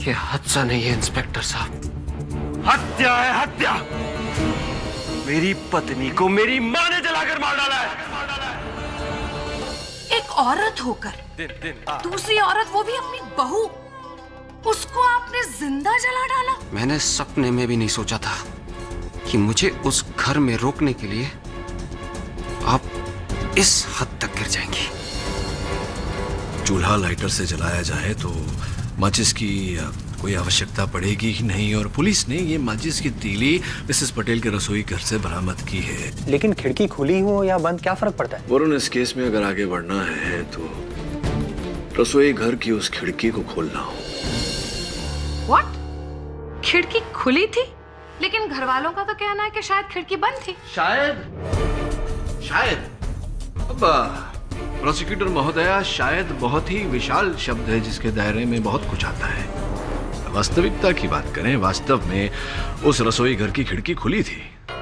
ये हत्या नहीं है इंस्पेक्टर साहब, हत्या है हत्या। मेरी पत्नी को मेरी मां ने जलाकर मार डाला है। एक औरत होकर दूसरी औरत, वो भी अपनी बहू, उसको आपने जिंदा जला डाला। मैंने सपने में भी नहीं सोचा था कि मुझे उस घर में रोकने के लिए आप इस हद तक गिर जाएंगी। चूल्हा लाइटर से जलाया जाए तो माचिस की कोई आवश्यकता पड़ेगी ही नहीं, और पुलिस ने ये माचिस की तीली मिसेस पटेल के रसोई घर से बरामद की है। लेकिन खिड़की खुली हो या बंद, क्या फर्क पड़ता है? वरुण, इस केस में अगर आगे बढ़ना है तो रसोई घर की उस खिड़की को खोलना हो। What? खिड़की खुली थी, लेकिन घर वालों का तो कहना है कि शायद खिड़की बंद थी। शायद अब प्रोसिक्यूटर महोदया, शायद बहुत ही विशाल शब्द है जिसके दायरे में बहुत कुछ आता है। वास्तविकता की बात करें, वास्तव में उस रसोई घर की खिड़की खुली थी।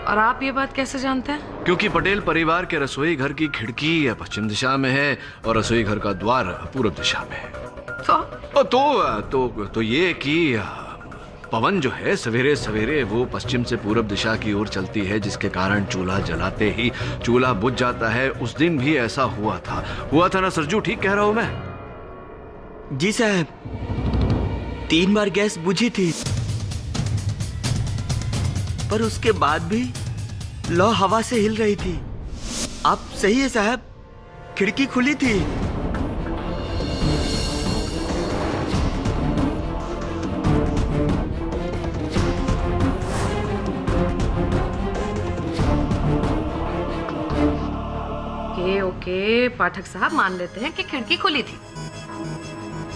और आप ये बात कैसे जानते हैं? क्योंकि पटेल परिवार के रसोई घर की खिड़की पश्चिम दिशा में है और रसोई घर का द्वार पूर्व दिशा में है। तो ये कि पवन जो है सवेरे सवेरे वो पश्चिम से पूर्व दिशा की ओर चलती है, जिसके कारण चूल्हा जलाते ही चूल्हा बुझ जाता है। उस दिन भी ऐसा हुआ था ना सरजू? ठीक कह रहा हूं मैं? जी साहब, 3 बार गैस बुझी थी, पर उसके बाद भी लौ हवा से हिल रही थी। आप सही है साहब, खिड़की खुली थी। ओके, पाठक साहब मान लेते हैं कि खिड़की खुली थी,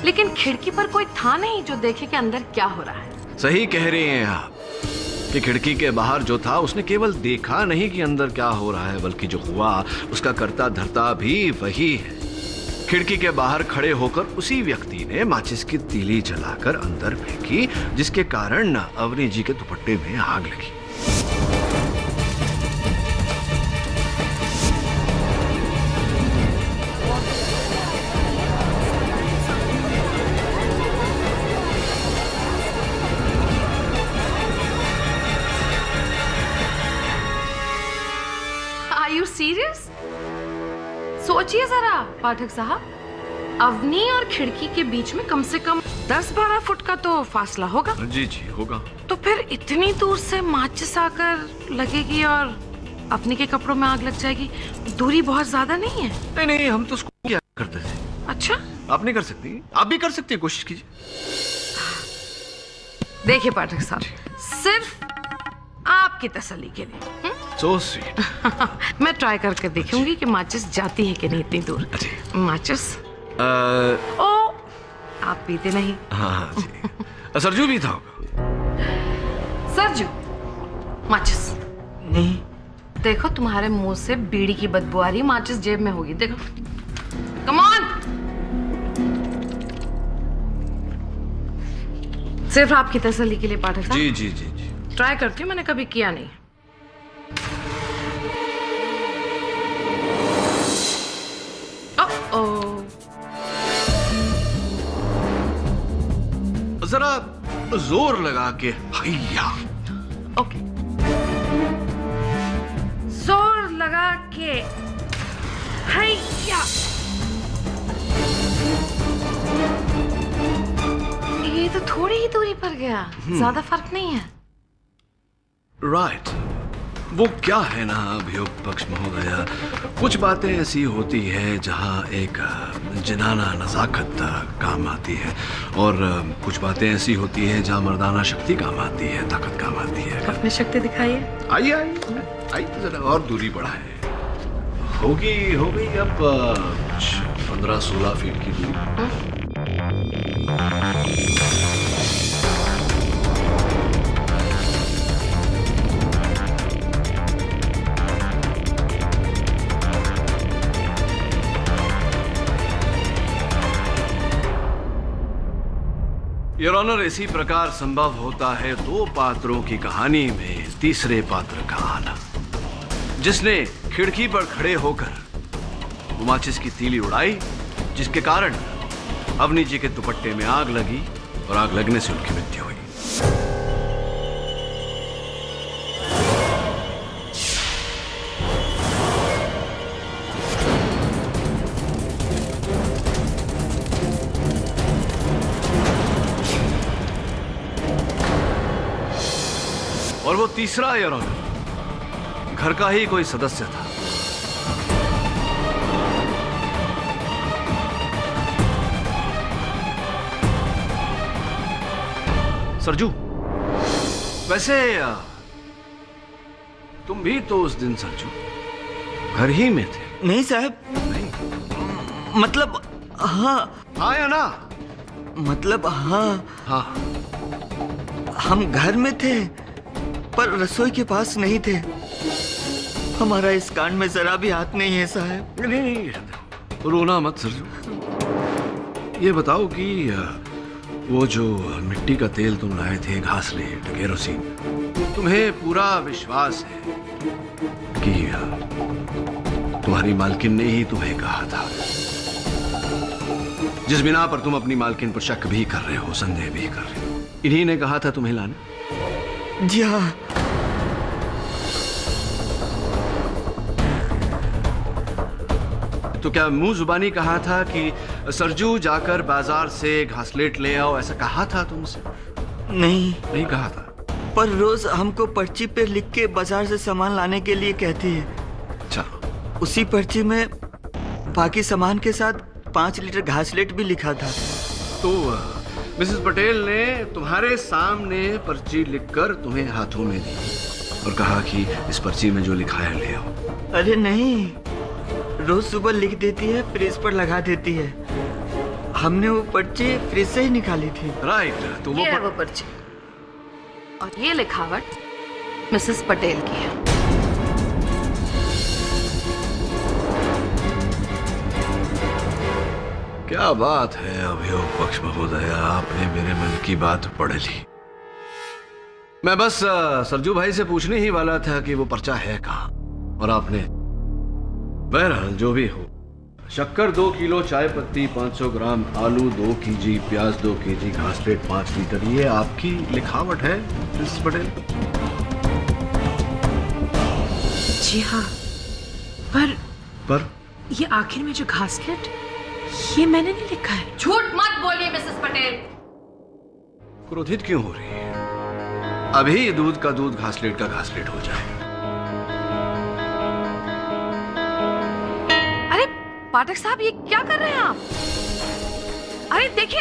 लेकिन खिड़की पर कोई था नहीं जो देखे कि अंदर क्या हो रहा है। सही कह रही हैं आप कि खिड़की के बाहर जो था उसने केवल देखा नहीं कि अंदर क्या हो रहा है, बल्कि जो हुआ उसका कर्ता धर्ता भी वही है। खिड़की के बाहर खड़े होकर उसी व्यक्ति ने माचिस की तीली जलाकर अंदर फेंकी, जिसके कारण अवनी जी के दुपट्टे में आग लगी। सीरियस? सोचिए जरा पाठक साहब, अवनी और खिड़की के बीच में कम से कम 10-12 फुट का तो फासला होगा। जी जी होगा। तो फिर इतनी दूर से माचिस आकर लगेगी और अवनी के कपड़ों में आग लग जाएगी, दूरी बहुत ज्यादा नहीं है? नहीं, हम तो उसको क्या करते थे। अच्छा, आप नहीं कर सकती? आप भी कर सकती है, कोशिश कीजिए। देखिए पाठक साहब, सिर्फ आपकी तसल्ली के लिए So sweet. मैं ट्राई करके देखूंगी कि माचिस जाती है कि नहीं इतनी दूर। माचिस ओ, आप पीते नहीं? हाँ जी। सरजू भी था होगा। सरजू, माचिस नहीं। देखो, तुम्हारे मुंह से बीड़ी की बदबू आ रही, माचिस जेब में होगी। देखो, कम ऑन। सिर्फ आपकी तसल्ली के लिए पाठक साहब। जी जी जी जी। ट्राई करती हूँ, मैंने कभी किया नहीं। जरा जोर लगा के हैया। ओके, जोर लगा के हैया। ये तो थोड़ी ही दूरी पर गया, ज्यादा फर्क नहीं है। राइट। वो क्या है ना अभियुक्त पक्ष महोदया, कुछ बातें ऐसी होती है जहां एक जिनाना नजाकत काम आती है, और कुछ बातें ऐसी होती है जहां मर्दाना शक्ति काम आती है, ताकत काम आती है। अपनी शक्ति दिखाइए। आइए आइए तो जरा और दूरी बढ़ाए। हो गई अब 15-16 फीट की दूरी। योर ऑनर, इसी प्रकार संभव होता है 2 पात्रों की कहानी में तीसरे पात्र का आना, जिसने खिड़की पर खड़े होकर माचिस की तीली उड़ाई, जिसके कारण अवनी जी के दुपट्टे में आग लगी, और आग लगने से उनकी मृत्यु हुई। और वो तीसरा योर ऑनर घर का ही कोई सदस्य था। सरजू, वैसे तुम भी तो उस दिन सरजू घर ही में थे। नहीं साहब, नहीं, मतलब हाँ। हाँ या ना? मतलब हाँ, हाँ। हम घर में थे पर रसोई के पास नहीं थे। हमारा इस कांड में जरा भी हाथ नहीं है साहब। नहीं नहीं, रोना मत सरजू। ये बताओ कि वो जो मिट्टी का तेल तुम लाए थे, घासलेट, केरोसिन, तुम्हें पूरा विश्वास है कि तुम्हारी मालकिन ने ही तुम्हें कहा था, जिस बिना पर तुम अपनी मालकिन पर शक भी कर रहे हो, संदेह भी कर रहे हो, इन्हीं ने कहा था तुम्हें लाने? जी हाँ। तो क्या मुंह जुबानी कहा था कि सरजू जाकर बाजार से घासलेट ले आओ, ऐसा कहा था तुमसे? नहीं, नहीं कहा था। पर रोज हमको पर्ची पे लिख के बाजार से सामान लाने के लिए कहती है। अच्छा। उसी पर्ची में बाकी सामान के साथ 5 लीटर घासलेट भी लिखा था। तो मिसेस पटेल ने तुम्हारे सामने पर्ची लिखकर तुम्हें हाथों में दी और कहा कि इस पर्ची में जो लिखा है ले आओ। अरे नहीं, रोज सुबह लिख देती है, फ्रिज पर लगा देती है। हमने वो पर्ची फ्रिज से ही निकाली थी। राइट। तो ये है वो पर्ची और ये लिखावट मिसेस पटेल की है। क्या बात है अभियोग पक्ष महोदय, आपने मेरे मन की बात पढ़ ली। मैं बस सरजू भाई से पूछने ही वाला था कि वो पर्चा है कहाँ, और आपने। बहरहाल जो भी हो, शक्कर 2 किलो, चाय पत्ती 500 ग्राम, आलू 2 केजी, प्याज 2 केजी, घासलेट 5 लीटर, ये आपकी लिखावट है मिसेस पटेल? जी हाँ, पर ये आखिर में जो घासलेट, ये मैंने नहीं लिखा है। झूठ मत बोलिए मिसेस पटेल। क्रोधित क्यों हो रही है? अभी दूध का दूध, घासलेट का घासलेट हो जाए। अरे पाठक साहब, ये क्या कर रहे हैं आप? अरे देखिए,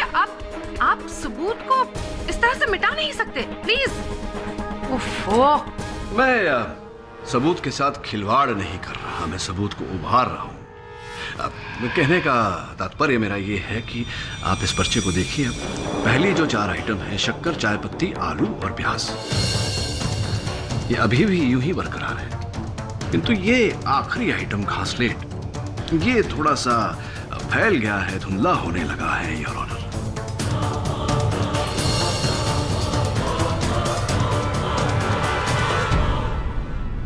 आप सबूत को इस तरह से मिटा नहीं सकते, प्लीज। ओफो। मैं सबूत के साथ खिलवाड़ नहीं कर रहा, मैं सबूत को उभार रहा हूं। कहने का तात्पर्य मेरा ये है कि आप इस पर्चे को देखिए। पहली जो 4 आइटम है, शक्कर, चाय पत्ती, आलू और प्याज, ये अभी भी यूं ही बरकरार है। किंतु ये आखिरी आइटम घासलेट, ये थोड़ा सा फैल गया है, धुंधला होने लगा है योर ऑनर।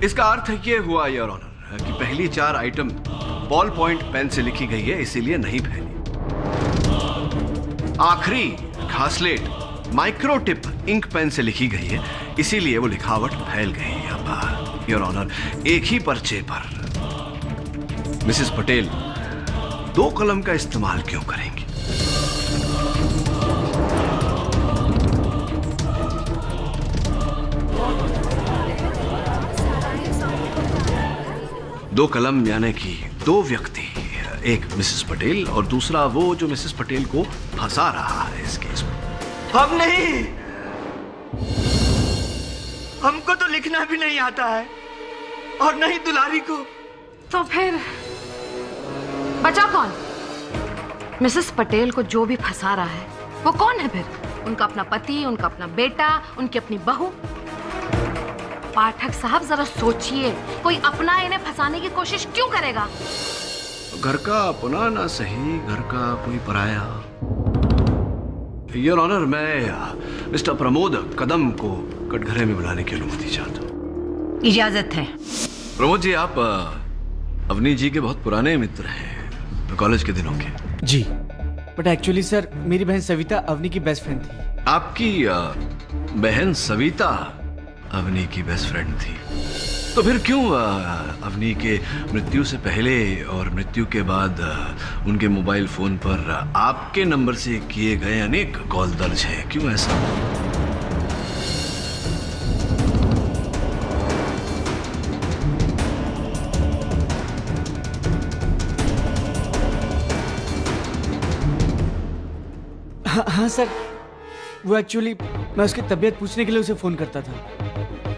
इसका अर्थ ये हुआ योर ऑनर कि पहली 4 आइटम बॉल पॉइंट पेन से लिखी गई है, इसीलिए नहीं फैली। आखिरी घासलेट माइक्रो टिप इंक पेन से लिखी गई है, इसीलिए वो लिखावट फैल गई है। अब योर ऑनर, एक ही पर्चे पर मिसेस पटेल 2 कलम का इस्तेमाल क्यों करेंगी? दो कलम यानी कि 2 व्यक्ति, एक मिसेस पटेल और दूसरा वो जो मिसेस पटेल को फंसा रहा है इस केस में। हम नहीं, हमको तो लिखना भी नहीं आता है, और नहीं दुलारी को। तो फिर बचा कौन? मिसेस पटेल को जो भी फंसा रहा है वो कौन है फिर? उनका अपना पति, उनका अपना बेटा, उनकी अपनी बहू। पाठक साहब जरा सोचिए, कोई अपना इन्हें फंसाने की कोशिश क्यों करेगा? घर का अपना ना सही, घर का कोई पराया। योर ऑनर, मैं मिस्टर प्रमोद कदम को कटघरे में बुलाने की अनुमति चाहता हूँ। इजाजत है। प्रमोद जी, आप अवनी जी के बहुत पुराने मित्र हैं, कॉलेज के दिनों के। जी, बट एक्चुअली सर, मेरी बहन सविता अवनी की बेस्ट फ्रेंड थी। आपकी बहन सविता अवनी की बेस्ट फ्रेंड थी, तो फिर क्यों अवनी के मृत्यु से पहले और मृत्यु के बाद उनके मोबाइल फोन पर आपके नंबर से किए गए अनेक कॉल दर्ज हैं? क्यों ऐसा? हाँ सर, वो एक्चुअली मैं उसकी तबीयत पूछने के लिए उसे फ़ोन करता था,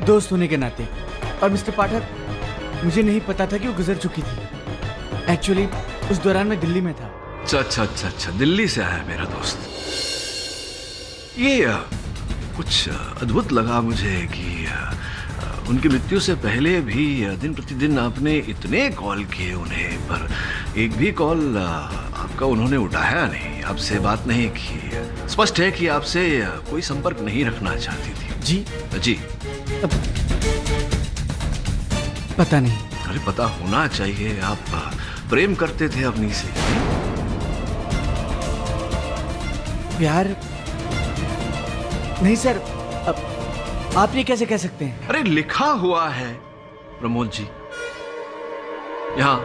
दोस्त होने के नाते। और मिस्टर पाठक, मुझे नहीं पता था कि वो गुजर चुकी थी। एक्चुअली उस दौरान मैं दिल्ली में था। अच्छा, दिल्ली से आया मेरा दोस्त। ये कुछ अद्भुत लगा मुझे कि उनकी मृत्यु से पहले भी दिन प्रतिदिन आपने इतने कॉल किए उन्हें, पर एक भी कॉल आपका उन्होंने उठाया नहीं, आपसे बात नहीं की। स्पष्ट है कि आपसे कोई संपर्क नहीं रखना चाहती थी। जी अब पता नहीं। अरे पता होना चाहिए, आप प्रेम करते थे अवनी से। प्यार नहीं सर, अब आप ये कैसे कह सकते हैं? अरे लिखा हुआ है प्रमोद जी, यहां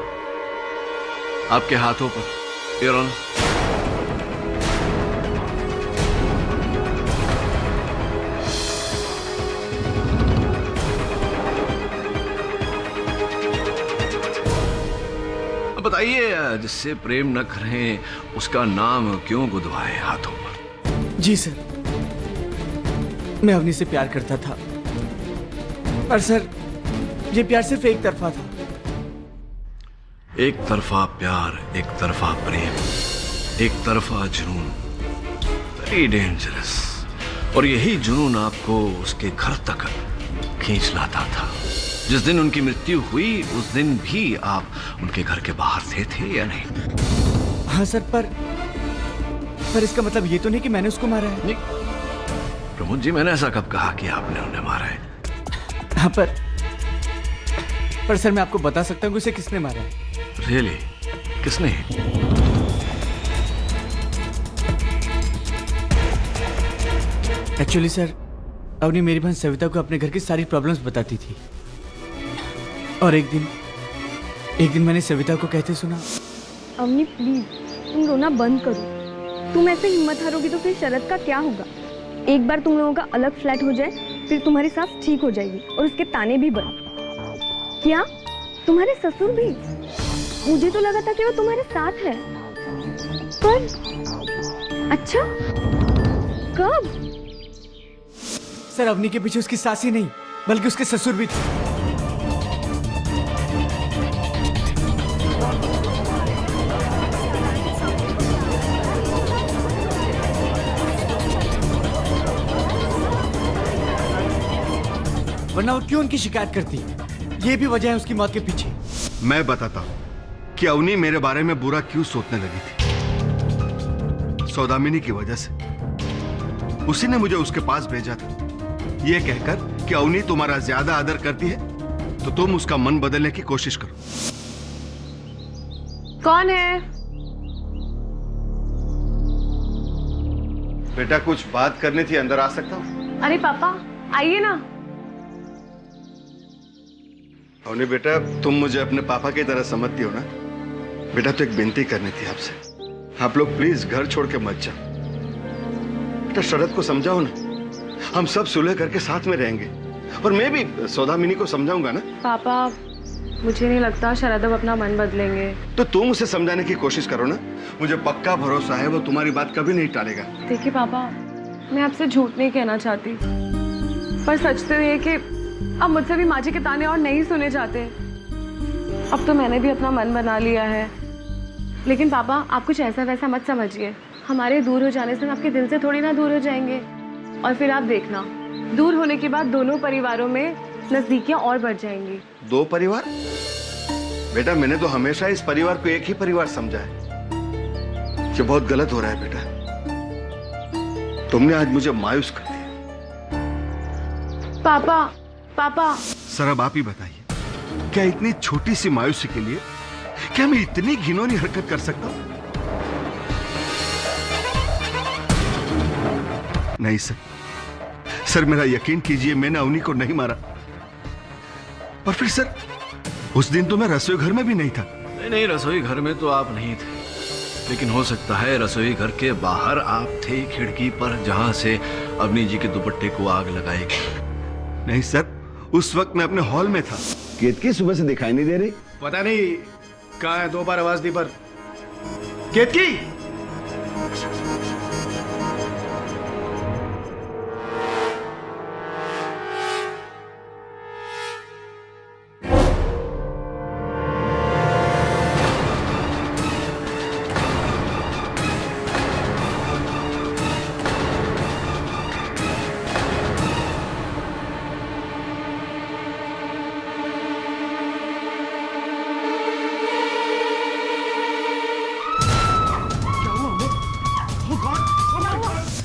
आपके हाथों पर। Your Honor। अब बताइए, जिससे प्रेम न करें उसका नाम क्यों गुदवाए हाथों पर? जी सर, मैं अवनी से प्यार करता था, पर सर ये प्यार सिर्फ एक तरफा था। एक तरफा प्यार, एक तरफा प्रेम, एक तरफा जुनून, वेरी डेंजरस। और यही जुनून आपको उसके घर तक खींच लाता था। जिस दिन उनकी मृत्यु हुई उस दिन भी आप उनके घर के बाहर थे या नहीं? हाँ सर, पर इसका मतलब ये तो नहीं कि मैंने उसको मारा है। नहीं प्रमोद जी, मैंने ऐसा कब कहा कि आपने उन्हें मारा है? हाँ पर सर मैं आपको बता सकता हूँ कि उसे किसने मारा है। रियली? किसने? एक्चुअली सर, अवनी मेरी बहन सविता को अपने घर की सारी प्रॉब्लम्स बताती थी, और एक दिन मैंने सविता को कहते सुना, अवनी प्लीज तुम रोना बंद करो। तुम ऐसे हिम्मत हारोगी तो फिर शरद का क्या होगा? एक बार तुम लोगों का अलग फ्लैट हो जाए, फिर तुम्हारी सास ठीक हो जाएगी और उसके ताने भी बंद। क्या तुम्हारे ससुर भी? मुझे तो लगा था कि वो तुम्हारे साथ है। पर अच्छा, कब? सर अवनी के पीछे उसकी सास ही नहीं बल्कि उसके ससुर भी थे। वरना वो क्यों उनकी शिकायत करती? ये भी वजह है उसकी मौत के पीछे। मैं बताता हूं कि अवनी मेरे बारे में बुरा क्यों सोचने लगी थी। सौदामिनी की वजह से। उसी ने मुझे उसके पास भेजा था, यह कहकर कि अवनी तुम्हारा ज्यादा आदर करती है तो तुम उसका मन बदलने की कोशिश करो। कौन है? बेटा कुछ बात करनी थी, अंदर आ सकता हूं? अरे पापा आइए ना। अवनी बेटा, तुम मुझे अपने पापा की तरह समझती हो ना? बेटा तो एक विनती करनी थी आपसे, आप लोग प्लीज घर छोड़ के मत जाओ। बेटा शरद को समझाओ ना, हम सब सुलह करके साथ में रहेंगे, और मैं भी सौदामिनी को समझाऊंगा ना। पापा मुझे नहीं लगता शरद अब अपना मन बदलेंगे। तो तुम उसे समझाने की कोशिश करो ना, मुझे पक्का भरोसा है वो तुम्हारी बात कभी नहीं टालेगा। देखिए पापा, मैं आपसे झूठ नहीं कहना चाहती, पर सच तो ये कि अब मुझसे भी माँ जी के ताने और नहीं सुने जाते। अब तो मैंने भी अपना मन बना लिया है। लेकिन पापा आप कुछ ऐसा वैसा मत समझिए, हमारे दूर हो जाने से हम आपके दिल से थोड़ी ना दूर हो जाएंगे। और फिर आप देखना, दूर होने के बाद दोनों परिवारों में नजदीकियां और बढ़ जाएंगी। दो परिवार? बेटा मैंने तो हमेशा इस परिवार को एक ही परिवार समझा है। ये बहुत गलत हो रहा है बेटा, तुमने आज मुझे मायूस कर दिया। पापा सर अब आप ही बताइए, क्या इतनी छोटी सी मायूसी के लिए क्या मैं इतनी घिनौनी हरकत कर सकता हूं? नहीं सर, सर मेरा यकीन कीजिए, मैंने अवनी को नहीं मारा। और फिर सर, उस दिन तो मैं रसोई घर में भी नहीं था। नहीं, रसोई घर में तो आप नहीं थे, लेकिन हो सकता है रसोई घर के बाहर आप थे, खिड़की पर, जहां से अवनी जी के दुपट्टे को आग लगाई गई। नहीं सर, उस वक्त मैं अपने हॉल में था। केतकी सुबह से दिखाई नहीं दे रही। पता नहीं कहाँ है, 2 बार आवाज दी पर। केतकी!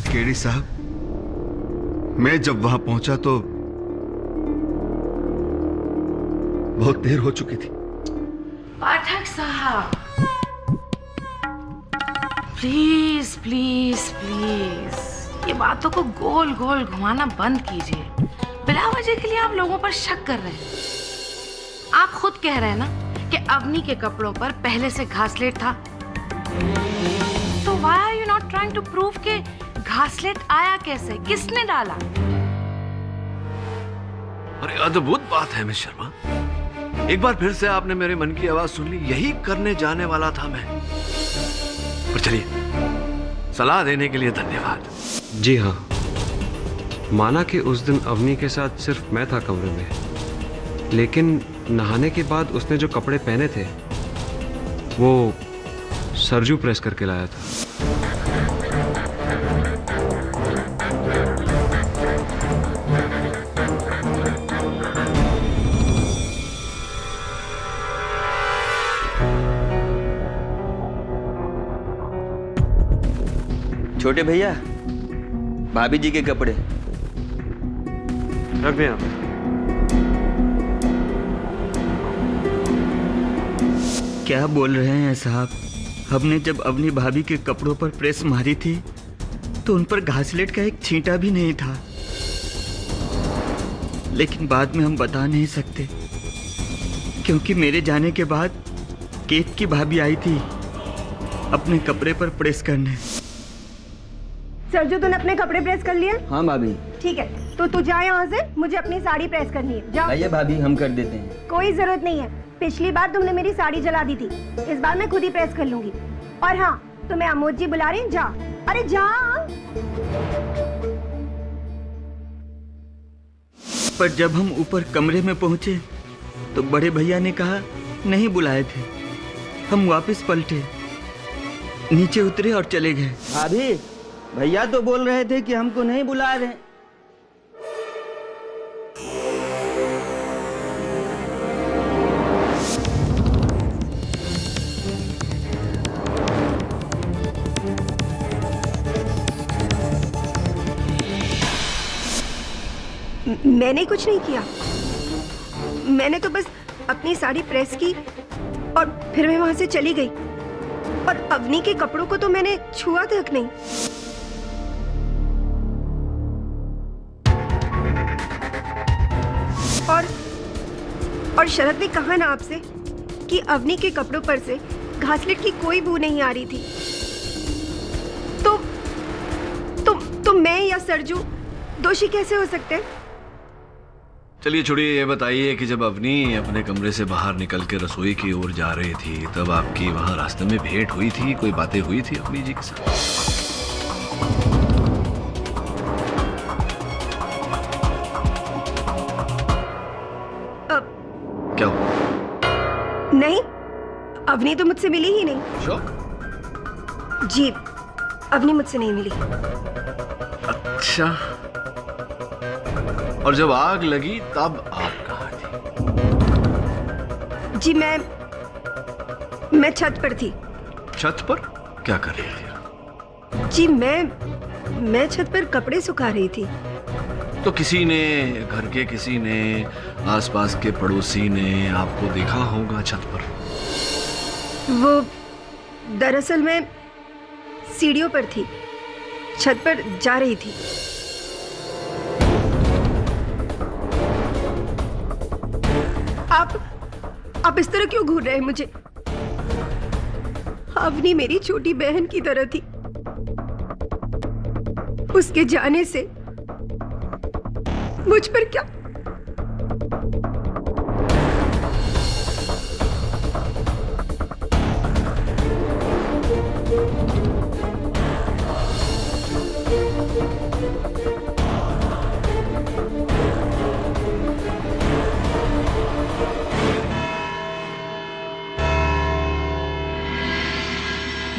केडी साहब, मैं जब वहां पहुंचा तो बहुत देर हो चुकी थी। पाठक साहब, प्लीज प्लीज प्लीज, ये बातों को गोल गोल घुमाना बंद कीजिए। बिला वजह के लिए आप लोगों पर शक कर रहे हैं। आप खुद कह रहे हैं ना कि अवनी के कपड़ों पर पहले से घासलेट था, तो why are you not trying to prove के घासलेट आया कैसे, किसने डाला? अरे अद्भुत बात है मिस शर्मा, एक बार फिर से आपने मेरे मन की आवाज सुन ली। यही करने जाने वाला था मैं। पर चलिए, सलाह देने के लिए धन्यवाद। जी हाँ, माना कि उस दिन अवनी के साथ सिर्फ मैं था कमरे में, लेकिन नहाने के बाद उसने जो कपड़े पहने थे वो सरजू प्रेस करके लाया था। छोटे भैया, भाभी जी के कपड़े रख दें आप। क्या बोल रहे हैं साहब? हमने जब अपनी भाभी के कपड़ों पर प्रेस मारी थी तो उन पर घासलेट का एक छींटा भी नहीं था, लेकिन बाद में हम बता नहीं सकते क्योंकि मेरे जाने के बाद केत की भाभी आई थी अपने कपड़े पर प्रेस करने। सरजू, तूने अपने कपड़े प्रेस कर लिए? हाँ भाभी। ठीक है, तो तू जा यहाँ से, मुझे अपनी साड़ी प्रेस करनी है। जा। आइए भाभी, हम कर देते हैं। कोई जरूरत नहीं है, पिछली बार तुमने मेरी साड़ी जला दी थी, इस बार मैं खुद ही प्रेस कर लूंगी। और हाँ, तुम्हें अमोद जी बुला रहे हैं, जा। अरे जा। पर जब हम ऊपर कमरे में पहुंचे तो बड़े भैया ने कहा नहीं बुलाए थे। हम वापस पलटे, नीचे उतरे और चले गए। भाभी, भैया तो बोल रहे थे कि हमको नहीं बुला रहे। मैंने कुछ नहीं किया, मैंने तो बस अपनी साड़ी प्रेस की और फिर मैं वहां से चली गई। और अवनी के कपड़ों को तो मैंने छुआ तक नहीं। और शरद ने कहा ना आपसे कि अवनी के कपड़ों पर से घासलेट की कोई बू नहीं आ रही थी। तो मैं या सरजू दोषी कैसे हो सकते हैं? चलिए छोड़िए, ये बताइए कि जब अवनी अपने कमरे से बाहर निकल के रसोई की ओर जा रही थी तब आपकी वहां रास्ते में भेंट हुई थी, कोई बातें हुई थी अवनी जी के साथ? क्या हुआ? नहीं, अवनी तो मुझसे मिली ही नहीं। शौक? जी, अवनी मुझसे नहीं मिली। अच्छा, और जब आग लगी तब आप कहाँ थी? जी, मैं छत पर थी। छत पर क्या कर रही थी? जी, मैं छत पर कपड़े सुखा रही थी। तो किसी ने, घर के किसी ने, आसपास के पड़ोसी ने आपको देखा होगा छत पर? वो दरअसल मैं सीढ़ियों पर थी, छत पर जा रही थी। आप इस तरह क्यों घूर रहे हैं मुझे? अवनी मेरी छोटी बहन की तरह थी। उसके जाने से मुझ पर क्या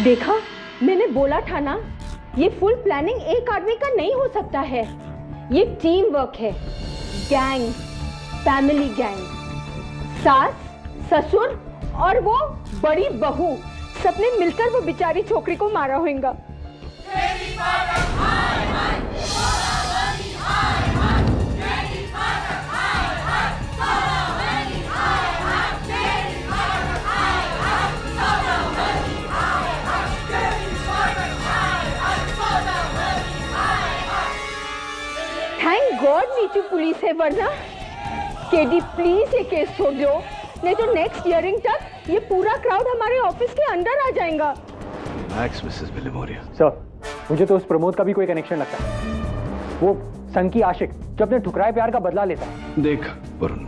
देखा, मैंने बोला था ना, ये फुल प्लानिंग एक आदमी का नहीं हो सकता है। ये टीम वर्क है, गैंग, फैमिली गैंग। सास, ससुर और वो बड़ी बहू सबने मिलकर वो बेचारी छोकरी को मारा होगा। थैंक गॉड नीचू पुलिस है, वरना केडी प्लीज ये केस छोड़ दो, नहीं तो नेक्स्ट हियरिंग तक ये पूरा क्राउड हमारे ऑफिस के अंदर आ जाएगा। मिसेस विलिमोरिया। सर, मुझे तो उस प्रमोद का भी कोई कनेक्शन लगता है। वो संग की आशिक जो अपने ठुकराए प्यार का बदला लेता है। देख वरुण,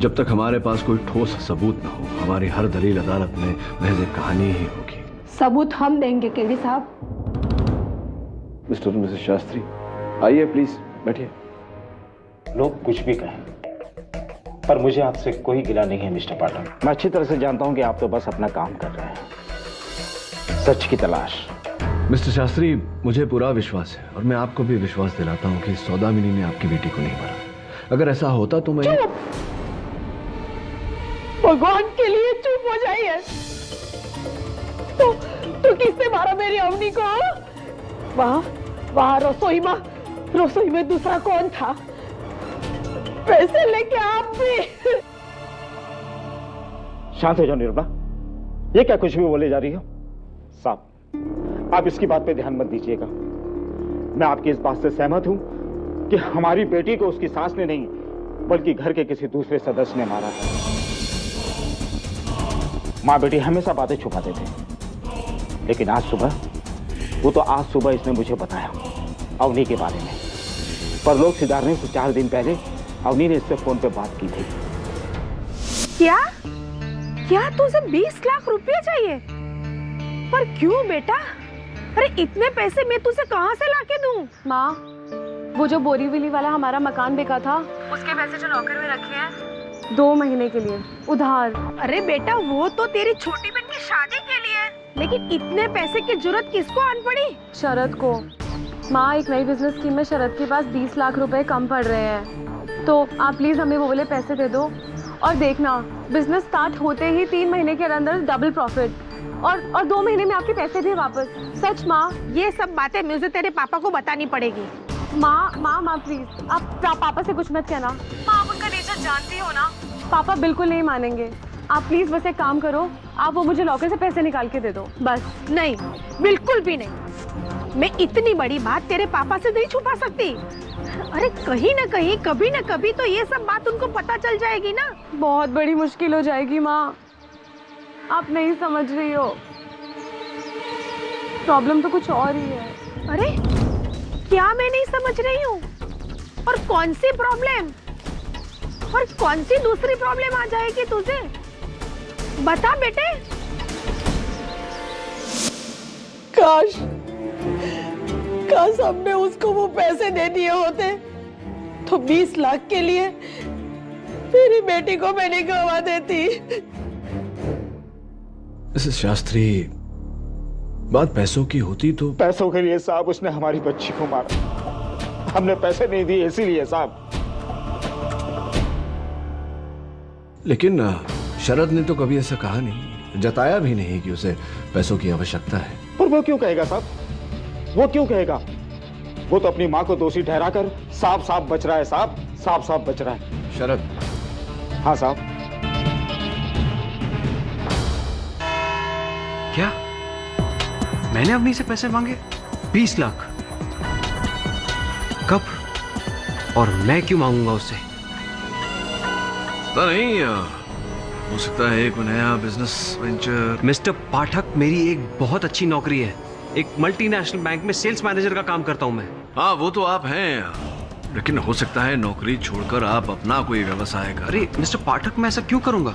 जब तक हमारे पास कोई ठोस सबूत न हो, हमारी हर दलील अदालत में महज एक कहानी ही होगी। सबूत हम देंगे केडी साहब। मिस्टर और मिसेस शास्त्री, आइए प्लीज बैठिए। लोग कुछ भी कहें, पर मुझे आपसे कोई गिला नहीं है मिस्टर पाठक। मैं अच्छी तरह से जानता हूं कि आप तो बस अपना काम कर रहे हैं, सच की तलाश। मिस्टर शास्त्री, मुझे पूरा विश्वास है और मैं आपको भी विश्वास दिलाता हूं कि सौदामिनी ने आपकी बेटी को नहीं मारा। अगर ऐसा होता तो मैं भगवान के लिए चुप हो जाइए। तो किसने मारा मेरी अवनी को? वहाँ रसोई में दूसरा कौन था? पैसे लेके आप भी। शांत हो जाओ निर्मला, ये क्या कुछ भी बोले जा रही हो? साहब, आप इसकी बात पे ध्यान मत दीजिएगा। मैं आपकी इस बात से सहमत हूं कि हमारी बेटी को उसकी सास ने नहीं, बल्कि घर के किसी दूसरे सदस्य ने मारा है। माँ बेटी हमेशा बातें छुपाते थे, लेकिन आज सुबह इसने मुझे बताया अवनी के बारे में। पर लोग सुधारने से 4 दिन पहले अवनी ने इससे फोन पे बात की थी। क्या तुझे 20 लाख रुपए चाहिए? पर क्यों बेटा? अरे इतने पैसे मैं तुझे कहाँ से लाके दूं? माँ, वो जो बोरीवली वाला हमारा मकान बिका था, उसके पैसे जो लॉकर में रखे हैं 2 महीने के लिए उधार। अरे बेटा, वो तो तेरी छोटी बहन की शादी के लिए है, लेकिन इतने पैसे की जरूरत किसको आन पड़ी? शरद को। माँ, एक नई बिजनेस स्कीम में शरद के पास 20 लाख रुपए कम पड़ रहे हैं, तो आप प्लीज हमें वो वाले पैसे दे दो। और देखना, बिजनेस स्टार्ट होते ही 3 महीने के अंदर डबल प्रॉफिट, और 2 महीने में आपके पैसे भी वापस। सच माँ। ये सब बातें मुझे तेरे पापा को बतानी पड़ेगी। माँ प्लीज, आप पापा से कुछ मत कहना। माँ, आप उनका नेचर जानती हो ना, पापा बिल्कुल नहीं मानेंगे। आप प्लीज बस एक काम करो, आप वो मुझे लॉकर से पैसे निकाल के दे दो बस। नहीं, बिल्कुल भी नहीं। मैं इतनी बड़ी बात तेरे पापा से नहीं छुपा सकती। अरे कहीं ना कहीं, कभी ना कभी तो ये सब बात उनको पता चल जाएगी ना। बहुत बड़ी मुश्किल हो जाएगी माँ, आप नहीं समझ रही हो। प्रॉब्लम तो कुछ और ही है। अरे क्या मैं नहीं समझ रही हूँ? और कौन सी प्रॉब्लम? और कौन सी दूसरी प्रॉब्लम आ जाएगी तुझे? बता बेटे। काश हमने उसको वो पैसे दे दिए होते तो 20 लाख के लिए मेरी बेटी को मैं नहीं गवा देती। मिसेस शास्त्री, बात पैसों की होती तो। पैसों के लिए साहब उसने हमारी बच्ची को मारा। हमने पैसे नहीं दिए इसीलिए साहब। लेकिन शरद ने तो कभी ऐसा कहा नहीं, जताया भी नहीं कि उसे पैसों की आवश्यकता है। पर वो क्यों कहेगा साहब? वो क्यों कहेगा? वो तो अपनी माँ को दोषी ठहराकर साफ बच रहा है साहब, साफ बच रहा है। शरद। हाँ साहब। क्या मैंने अवनी से पैसे मांगे? 20 लाख? कब? और मैं क्यों मांगूंगा उससे? पता नहीं, हो सकता है एक नया बिजनेस वेंचर। मिस्टर पाठक, मेरी एक बहुत अच्छी नौकरी है। एक मल्टीनेशनल बैंक में सेल्स मैनेजर का काम करता हूं मैं। हाँ, वो तो आप हैं, लेकिन हो सकता है नौकरी छोड़कर आप अपना कोई व्यवसाय करें। अरे मिस्टर पाठक, मैं ऐसा क्यों करूंगा?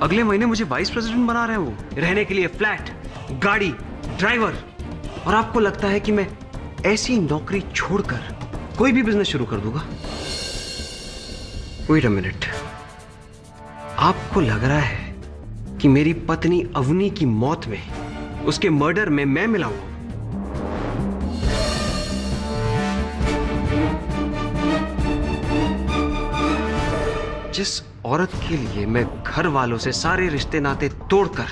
अगले महीने मुझे वाइस प्रेसिडेंट बना रहे हैं वो, रहने के लिए फ्लैट, गाड़ी, ड्राइवर। और आपको लगता है कि मैं ऐसी नौकरी छोड़कर कोई भी बिजनेस शुरू कर दूंगा? वेट अ मिनट, आपको लग रहा है कि मेरी पत्नी अवनी की मौत में, उसके मर्डर में मैं मिला हूं? जिस औरत के लिए मैं घर वालों से सारे रिश्ते नाते तोड़कर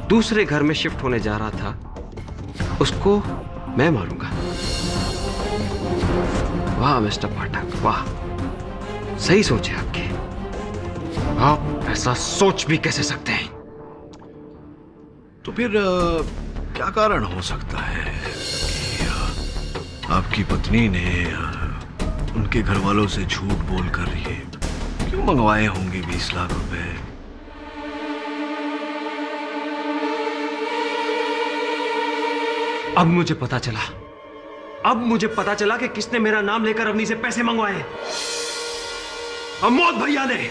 दूसरे घर में शिफ्ट होने जा रहा था, उसको मैं मारूंगा। वाह मिस्टर पाठक, वाह, सही सोचे आपके। आप ऐसा सोच भी कैसे सकते हैं? तो फिर क्या कारण हो सकता है कि आपकी पत्नी ने उनके घर वालों से झूठ बोलकर ये क्यों मंगवाए होंगे 20 लाख रुपए? अब मुझे पता चला, कि किसने मेरा नाम लेकर अवनी से पैसे मंगवाए। अमोद भैया ने।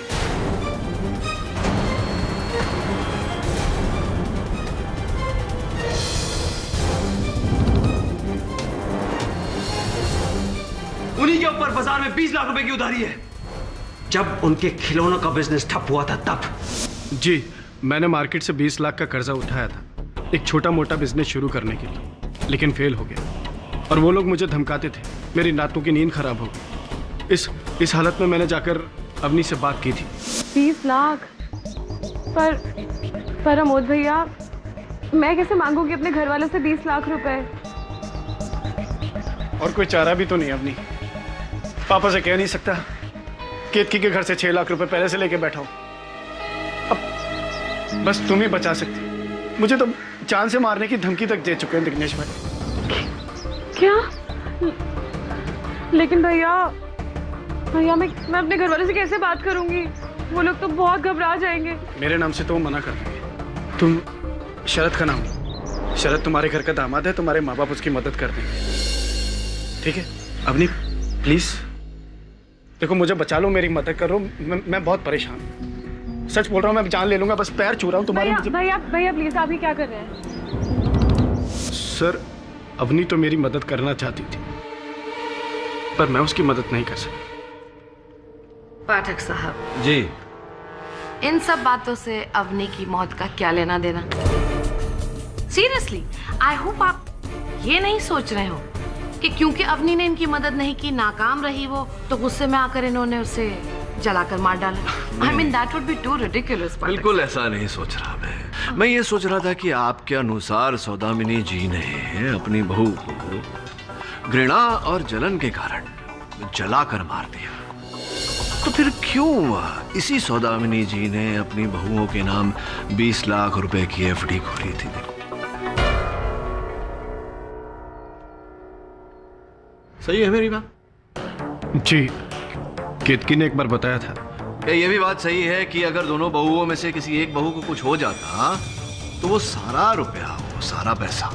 उन्हीं के ऊपर बाजार में 20 लाख रुपए की उधारी है। जब उनके खिलौनों का बिजनेस ठप हुआ था तब। जी, मैंने मार्केट से 20 लाख का कर्जा उठाया था एक छोटा मोटा बिजनेस शुरू करने के लिए, लेकिन फेल हो गया। और वो लोग मुझे धमकाते थे, मेरी रातों की नींद खराब हो गई। इस हालत में मैंने जाकर अवनी से बात की थी। 20 लाख? पर अमोद भैया, मैं कैसे मांगूंगी अपने घर वालों से 20 लाख रुपए? और कोई चारा भी तो नहीं अवनी। पापा से कह नहीं सकता केतकी के घर से 6 लाख रुपए पहले से लेके बैठा हूं। अब बस तुम ही बचा सकती। मुझे तो जान से मारने की धमकी तक दे चुके हैं दिग्नेश भाई। क्या? लेकिन भैया मैं अपने घर वालों से कैसे बात करूंगी? वो लोग तो बहुत घबरा जाएंगे। मेरे नाम से तो वो मना कर देंगे। तुम शरद का नाम लो। शरद तुम्हारे घर का दामाद है, तुम्हारे माँ बाप उसकी मदद कर देंगे। ठीक है अवनी, प्लीज देखो, मुझे बचा लो, मेरी मदद करो। मैं बहुत परेशान हूं। सच बोल रहा हूँ, मैं जान ले लूंगा, बस पैर छू रहा हूँ तुम्हारे। भैया प्लीज, आप ये क्या कर रहे हैं? सर, अवनी तो मेरी मदद करना चाहती थी, पर मैं उसकी मदद नहीं कर सकता। पाठक साहब जी, इन सब बातों से अवनी की मौत का क्या लेना देना? सीरियसली, आई होप आप ये नहीं सोच रहे हो कि क्योंकि अवनी ने इनकी मदद नहीं की, नाकाम रही वो, तो गुस्से में आकर इन्होंने उसे जलाकर मार डाला। I mean that would be too ridiculous. बिल्कुल ऐसा नहीं सोच रहा मैं ये सोच रहा था कि आपके अनुसार सौदामिनी जी ने अपनी बहू को घृणा और जलन के कारण जलाकर मार दिया, तो फिर क्यों इसी सौदामिनी जी ने अपनी बहुओं के नाम 20 लाख रुपए की एफडी खोली थी? सही है मेरी बात? जी, केतकी ने एक बार बताया था। ये भी बात सही है कि अगर दोनों बहुओं में से किसी एक बहू को कुछ हो जाता तो वो सारा रुपया, वो सारा पैसा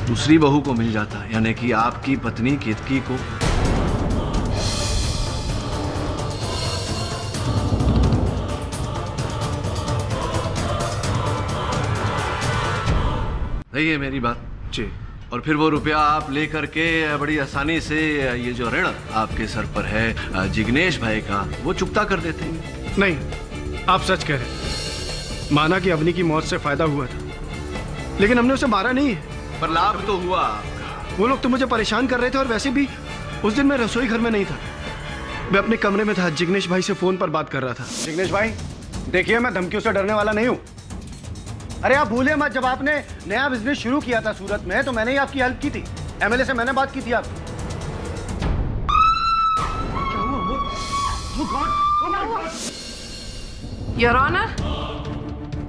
दूसरी बहू को मिल जाता, यानी कि आपकी पत्नी केतकी को। सही है मेरी बात? जी। और फिर वो रुपया आप लेकर के बड़ी आसानी से ये जो ऋण आपके सर पर है जिग्नेश भाई का, वो चुकता कर देते हैं। नहीं, आप सच कह रहे हैं। माना कि अवनी की मौत से फायदा हुआ था, लेकिन हमने उसे मारा नहीं है। पर लाभ तो हुआ आपका। वो लोग तो मुझे परेशान कर रहे थे, और वैसे भी उस दिन मैं रसोई घर में नहीं था, मैं अपने कमरे में था। जिग्नेश भाई से फोन पर बात कर रहा था। जिग्नेश भाई, देखिए, मैं धमकियों से डरने वाला नहीं हूँ। अरे आप भूले मत, जब आपने नया बिजनेस शुरू किया था सूरत में, तो मैंने ही आपकी हेल्प की थी। एमएलए से मैंने बात की थी आपकी। योर ऑनर,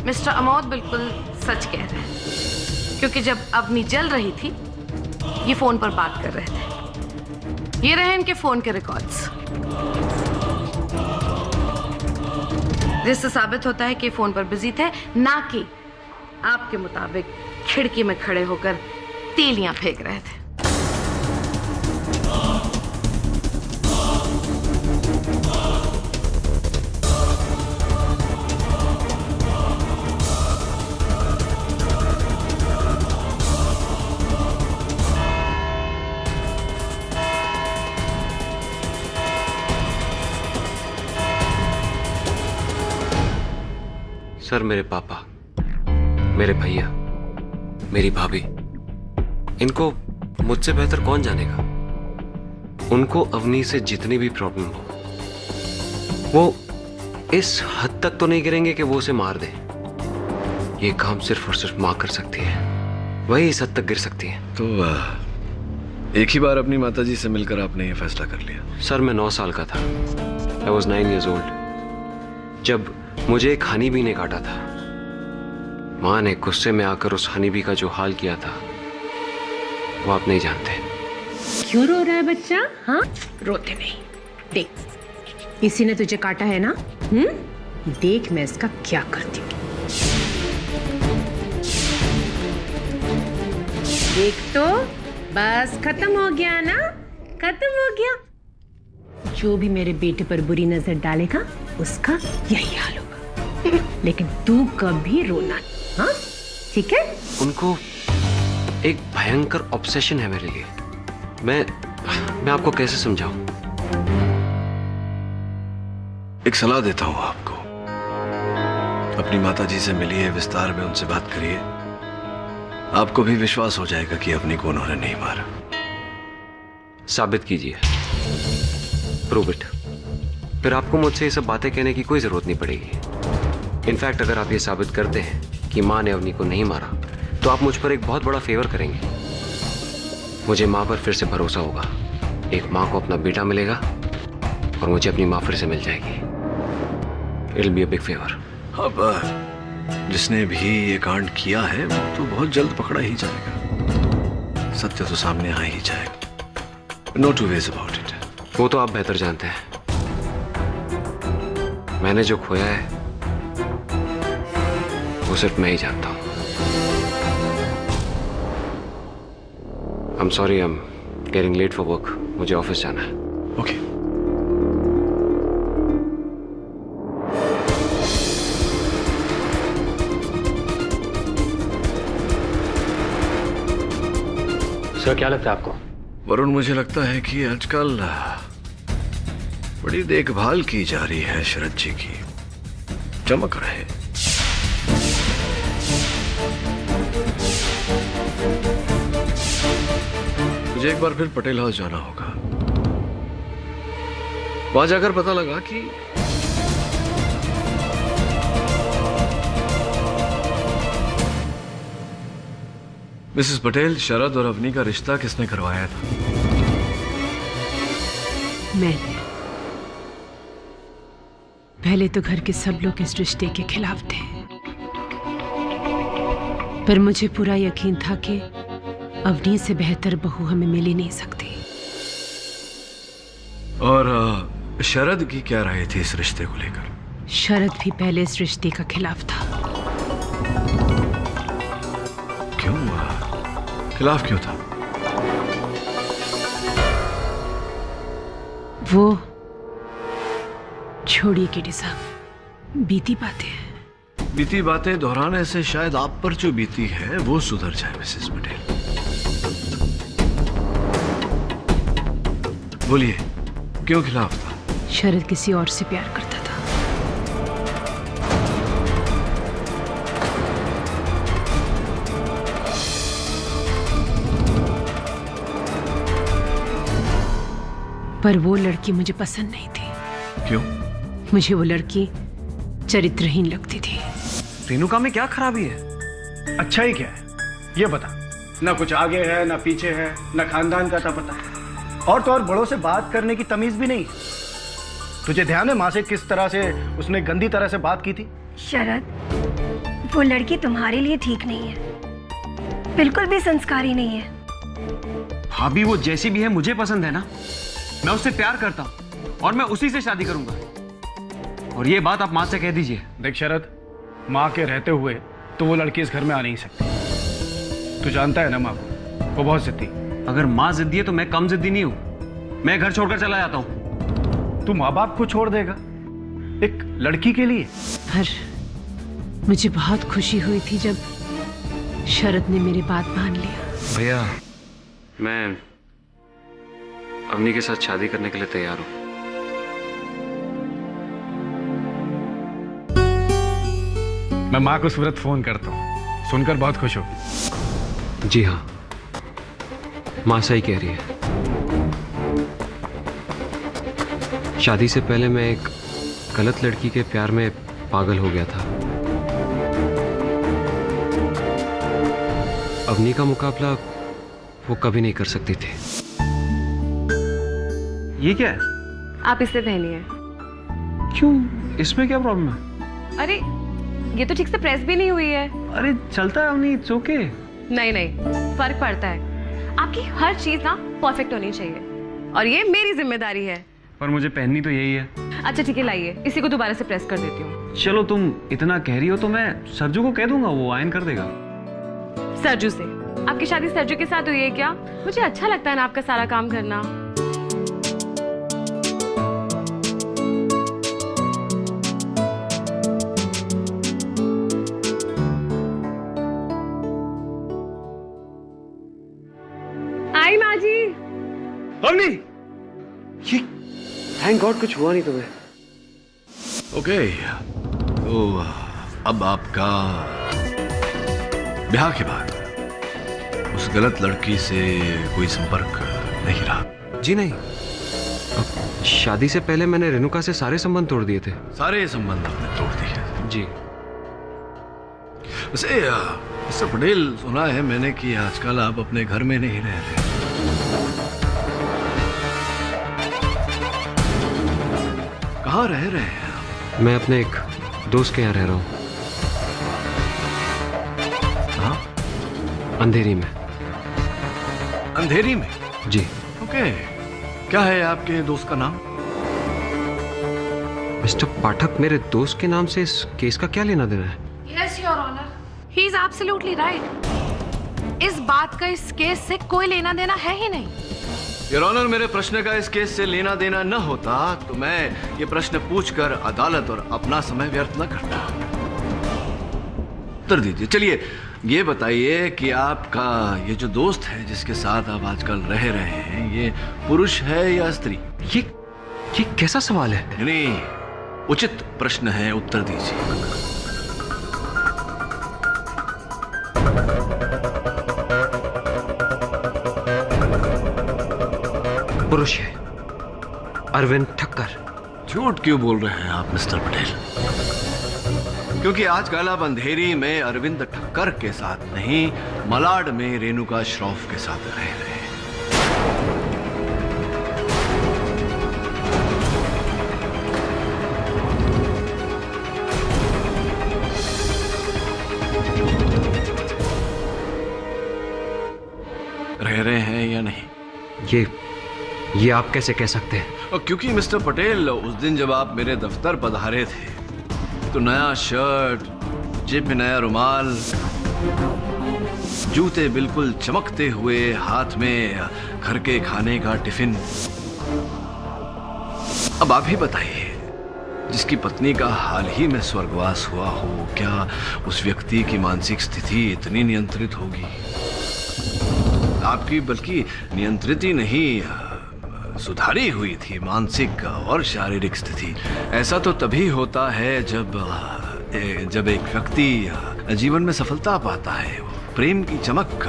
मिस्टर अमोद बिल्कुल सच कह रहे हैं, क्योंकि जब अवनी जल रही थी ये फोन पर बात कर रहे थे। ये रहे इनके फोन के रिकॉर्ड्स। जिससे साबित होता है कि फोन पर बिजी थे, ना कि आपके मुताबिक खिड़की में खड़े होकर तीलियां फेंक रहे थे। सर, मेरे पापा, मेरे भैया, मेरी भाभी, इनको मुझसे बेहतर कौन जानेगा। उनको अवनी से जितनी भी प्रॉब्लम हो, वो इस हद तक तो नहीं गिरेंगे कि वो उसे मार दे। ये काम सिर्फ और सिर्फ मां कर सकती है, वही इस हद तक गिर सकती है। तो एक ही बार अपनी माताजी से मिलकर आपने ये फैसला कर लिया? सर, मैं 9 साल का था। I was 9 years old जब मुझे एक हनी बी ने काटा था। मां ने गुस्से में आकर उस हनी बी का जो हाल किया था वो आप नहीं जानते। क्यों रो रहा है बच्चा? हाँ, रोते नहीं। देख, इसी ने तुझे काटा है ना? देख मैं इसका क्या करती हूँ। देख तो, बस खत्म हो गया ना? खत्म हो गया। जो भी मेरे बेटे पर बुरी नजर डालेगा उसका यही हाल होगा। लेकिन तू कभी रोना, हाँ? ठीक है? उनको एक भयंकर ऑब्सेशन है मेरे लिए। मैं आपको कैसे समझाऊं? एक सलाह देता हूं आपको। अपनी माताजी से मिलिए, विस्तार में उनसे बात करिए। आपको भी विश्वास हो जाएगा कि अवनी को उन्होंने नहीं मारा। साबित कीजिए, प्रूव इट। फिर आपको मुझसे ये सब बातें कहने की कोई जरूरत नहीं पड़ेगी। इनफैक्ट अगर आप ये साबित करते हैं कि मां ने अवनी को नहीं मारा, तो आप मुझ पर एक बहुत बड़ा फेवर करेंगे। मुझे मां पर फिर से भरोसा होगा। एक मां को अपना बेटा मिलेगा और मुझे अपनी मां फिर से मिल जाएगी। It will be a big favour. अब जिसने भी ये कांड किया है वो तो बहुत जल्द पकड़ा ही जाएगा। सत्य तो सामने आ ही जाएगा। No two ways about it. वो तो आप बेहतर जानते हैं। मैंने जो खोया है वो सिर्फ मैं ही जानता हूं। I'm sorry, I'm getting late for work. मुझे ऑफिस जाना है। ओके। सर, क्या लगता है आपको? वरुण, मुझे लगता है कि आजकल बड़ी देखभाल की जा रही है शरद जी की। चमक रहे। मुझे एक बार फिर पटेल हाउस जाना होगा। वहां जाकर पता लगा कि मिसेस पटेल, शरद और अवनी का रिश्ता किसने करवाया था? मैंने। पहले तो घर के सब लोग इस रिश्ते के खिलाफ थे, पर मुझे पूरा यकीन था कि अवनी से बेहतर बहू हमें मिल ही नहीं सकती। और शरद की क्या राय थी इस रिश्ते को लेकर? शरद भी पहले इस रिश्ते का खिलाफ था। क्यों? खिलाफ क्यों था? वो छोड़िए केडी साहब, बीती बातें हैं। बीती बातें दोहराने से शायद आप पर जो बीती है वो सुधर जाए मिसेस पटेल। बोलिए, क्यों खिलाफ था? शरद किसी और से प्यार करता था। पर वो लड़की मुझे पसंद नहीं थी। क्यों? मुझे वो लड़की चरित्रहीन लगती थी। रेणुका में क्या खराबी है? अच्छा ही क्या है ये बता। ना कुछ आगे है, ना पीछे है, ना खानदान का था पता, और तो और बड़ों से बात करने की तमीज भी नहीं। तुझे ध्यान है माँ से किस तरह से उसने गंदी तरह से बात की थी? शरद, वो लड़की तुम्हारे लिए ठीक नहीं है, बिल्कुल भी संस्कारी नहीं है। भाभी, वो जैसी भी है मुझे पसंद है ना। मैं उससे प्यार करता हूँ और मैं उसी से शादी करूंगा। और ये बात आप माँ से कह दीजिए। देख शरद, माँ के रहते हुए तो वो लड़की इस घर में आ नहीं सकती। तू जानता है ना माँ को, वो बहुत जिद्दी। अगर माँ जिद्दी है तो मैं कम जिद्दी नहीं हूँ। मैं घर छोड़कर चला जाता हूँ। तू माँ बाप को छोड़ देगा एक लड़की के लिए? पर मुझे बहुत खुशी हुई थी जब शरद ने मेरी बात मान लिया। भैया, मैं अवनी के साथ शादी करने के लिए तैयार हूँ। मैं माँ को सूरत फोन करता हूँ, सुनकर बहुत खुश हो। जी हाँ, माँ सही कह रही है। शादी से पहले मैं एक गलत लड़की के प्यार में पागल हो गया था। अवनी का मुकाबला वो कभी नहीं कर सकती थी। ये क्या है? आप इसे पहनिए। क्यों? इसमें क्या प्रॉब्लम है? अरे ये तो ठीक से प्रेस भी नहीं हुई है। अरे चलता है अवनी, इट्स ओके। नहीं नहीं, फर्क पड़ता है। आपकी हर चीज ना परफेक्ट होनी चाहिए और ये मेरी जिम्मेदारी है। पर मुझे पहननी तो यही है। अच्छा ठीक है, लाइए, इसी को दोबारा से प्रेस कर देती हूँ। चलो तुम इतना कह रही हो तो मैं सरजू को कह दूंगा, वो आयन कर देगा। सरजू से? आपकी शादी सरजू के साथ हुई है क्या? मुझे अच्छा लगता है ना आपका सारा काम करना। आई माँ जी। अवनी, ये थैंक गॉड कुछ हुआ नहीं तुम्हें। ओके, तो अब आपका ब्याह के बाद उस गलत लड़की से कोई संपर्क नहीं रहा? जी नहीं। अब शादी से पहले मैंने रेणुका से सारे संबंध तोड़ दिए थे। सारे संबंध आपने तोड़ दिए? जी। वैसे मिस्टर पटेल, सुना है मैंने कि आजकल आप अपने घर में नहीं रह रहे। कहाँ रह रहे हैं? मैं अपने एक दोस्त के यहाँ रह रहा हूँ। कहाँ? अंधेरी में। अंधेरी में? जी। ओके, क्या है आपके दोस्त का नाम? मिस्टर पाठक, मेरे दोस्त के नाम से इस केस का क्या लेना देना है? Yes, Your Honor. He is absolutely right. इस बात का इस केस से कोई लेना देना है ही नहीं। योर ऑनर, मेरे प्रश्न का इस केस से लेना देना न होता तो मैं ये प्रश्न पूछकर अदालत और अपना समय व्यर्थ न करता। उत्तर दीजिए। चलिए ये बताइए कि आपका ये जो दोस्त है जिसके साथ आप आजकल रह रहे हैं, ये पुरुष है या स्त्री? ये कैसा सवाल है? नहीं, उचित प्रश्न है, उत्तर दीजिए। पुरुष है, अरविंद ठक्कर। झूठ क्यों बोल रहे हैं आप मिस्टर पटेल? क्योंकि आजकल आप अंधेरी में अरविंद ठक्कर के साथ नहीं, मलाड में रेणुका श्रॉफ के साथ रह रहे हैं। रह रहे हैं या नहीं? ये आप कैसे कह सकते हैं? और क्योंकि मिस्टर पटेल, उस दिन जब आप मेरे दफ्तर पधारे थे तो नया शर्ट, जेब में नया रुमाल, जूते बिल्कुल चमकते हुए, हाथ में घर के खाने का टिफिन। अब आप ही बताइए, जिसकी पत्नी का हाल ही में स्वर्गवास हुआ हो, क्या उस व्यक्ति की मानसिक स्थिति इतनी नियंत्रित होगी? आपकी बल्कि नियंत्रित ही नहीं, सुधारी हुई थी मानसिक और शारीरिक स्थिति। ऐसा तो तभी होता है जब एक व्यक्ति जीवन में सफलता पाता है, प्रेम की चमक,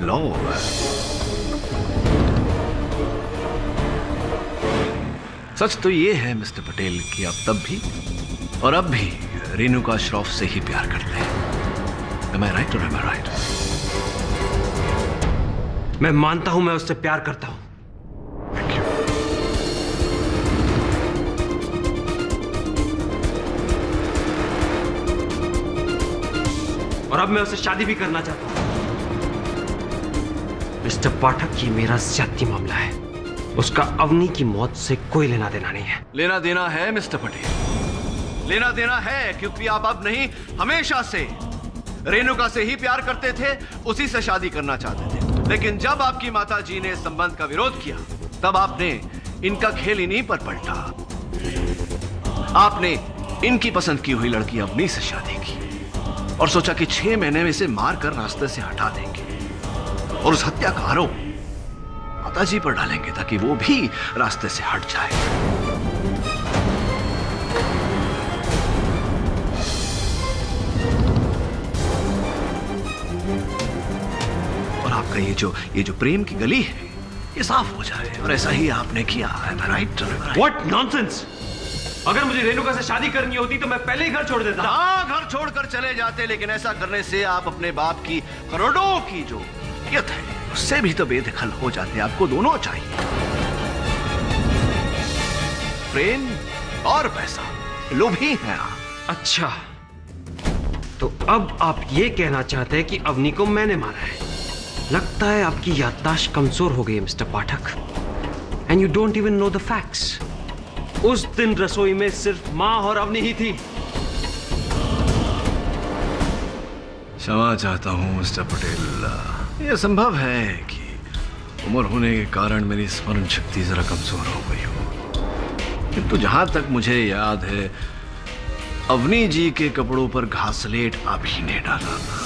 लव। सच तो ये है मिस्टर पटेल कि आप तब भी और अब भी रेणुका श्रॉफ से ही प्यार करते हैं। Am I right or am I right? मैं मानता हूं मैं उससे प्यार करता हूं। और अब मैं उससे शादी भी करना चाहता हूं। मिस्टर पाठक, ये मेरा ज्यादती मामला है। उसका अवनी की मौत से कोई लेना देना नहीं है। लेना देना है मिस्टर पटेल। लेना देना है, क्योंकि आप अब नहीं हमेशा से रेणुका से ही प्यार करते थे, उसी से शादी करना चाहते थे। लेकिन जब आपकी माता जी ने इस संबंध का विरोध किया, तब आपने इनका खेल इन्हीं पर पलटा। आपने इनकी पसंद की हुई लड़की अवनी से शादी की और सोचा कि 6 महीने में इसे मार कर रास्ते से हटा देंगे और उस हत्या का आरोप माताजी पर डालेंगे ताकि वो भी रास्ते से हट जाए। और आपका ये जो प्रेम की गली है, ये साफ हो जाए, और ऐसा ही आपने किया। राइट? What nonsense! अगर मुझे रेणुका से शादी करनी होती तो मैं पहले ही घर छोड़ देता। हाँ, घर छोड़कर चले जाते, लेकिन ऐसा करने से आप अपने बाप की करोड़ों की जो इज्जत है उससे भी तो बेदखल हो जाते। आपको दोनों चाहिए, प्रेम और पैसा। लोभी हैं आप। अच्छा, तो अब आप ये कहना चाहते हैं कि अवनी को मैंने मारा है। लगता है आपकी याददाश्त कमजोर हो गई mister Pathak, and you don't even know the facts. उस दिन रसोई में सिर्फ मां और अवनी ही थी। क्षमा चाहता हूं मिस्टर पटेल। यह संभव है कि उम्र होने के कारण मेरी स्मरण शक्ति जरा कमजोर हो गई हो, किंतु जहां तक मुझे याद है, अवनी जी के कपड़ों पर घासलेट आप ही ने डाला था।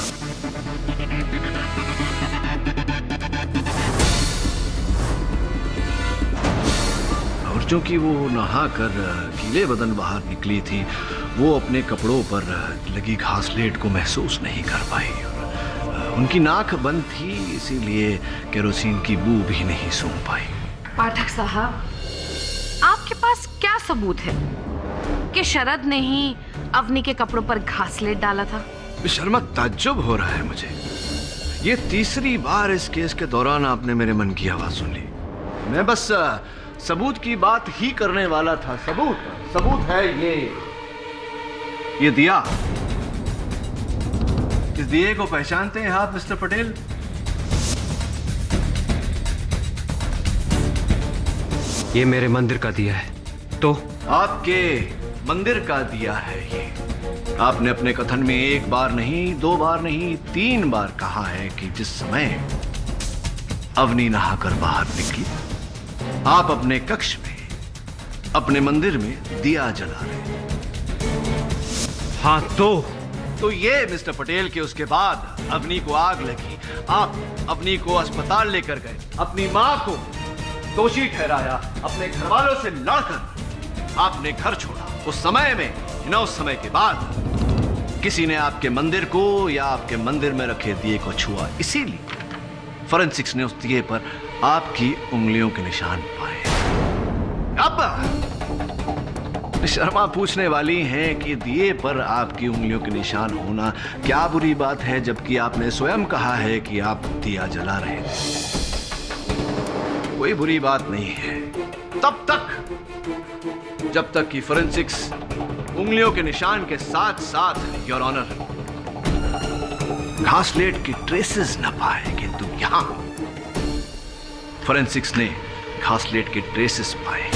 और क्योंकि वो नहा कर गीले बदन बाहर निकली थी, वो अपने कपड़ों पर लगी घासलेट को महसूस नहीं कर पाई। और उनकी नाक बंद थी, इसीलिए केरोसिन की बू भी नहीं सूंघ पाई। पाठक साहब, आपके पास क्या सबूत है कि शरद ने ही अवनी के कपड़ों पर घासलेट डाला था? शर्मा, ताज्जुब हो रहा है मुझे। ये तीसरी बार इस केस के दौरान आपने मेरे मन की आवाज सुन ली। मैं बस सबूत की बात ही करने वाला था। सबूत है ये दिया। इस दिए को पहचानते हैं आप मिस्टर पटेल? ये मेरे मंदिर का दिया है। तो आपके मंदिर का दिया है ये। आपने अपने कथन में 1 बार नहीं, 2 बार नहीं, 3 बार कहा है कि जिस समय अवनी नहाकर बाहर निकली, आप अपने कक्ष में, अपने मंदिर में दिया जला रहे। हाँ, तो ये मिस्टर पटेल के उसके बाद अवनी को आग लगी, आप अवनी को अस्पताल लेकर गए, अपनी मां को दोषी ठहराया, अपने घर वालों से लड़कर आपने घर छोड़ा। उस समय में न उस समय के बाद किसी ने आपके मंदिर को या आपके मंदिर में रखे दिए को छुआ, इसीलिए फोरेंसिक्स ने उस दिए पर आपकी उंगलियों के निशान पाए। अब शर्मा पूछने वाली हैं कि दिए पर आपकी उंगलियों के निशान होना क्या बुरी बात है, जबकि आपने स्वयं कहा है कि आप दिया जला रहे थे। कोई बुरी बात नहीं है तब तक जब तक कि फोरेंसिक्स उंगलियों के निशान के साथ साथ, योर ऑनर, घासलेट की ट्रेसेस न पाए। किंतु यहां फोरेंसिक्स ने घासलेट के ट्रेसेस पाए।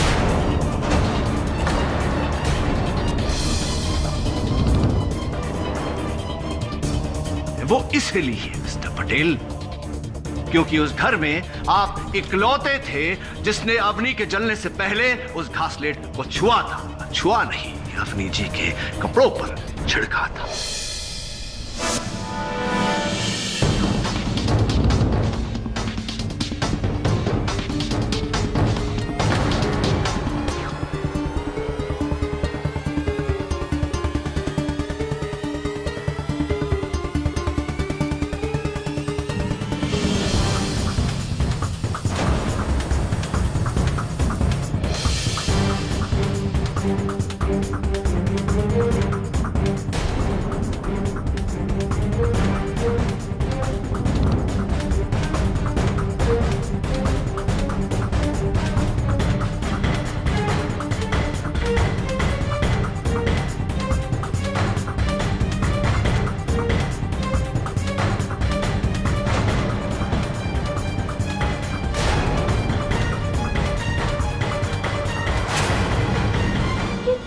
वो इसलिए मिस्टर पटेल क्योंकि उस घर में आप इकलौते थे जिसने अवनी के जलने से पहले उस घासलेट को छुआ था। छुआ नहीं, अवनी जी के कपड़ों पर छिड़का था।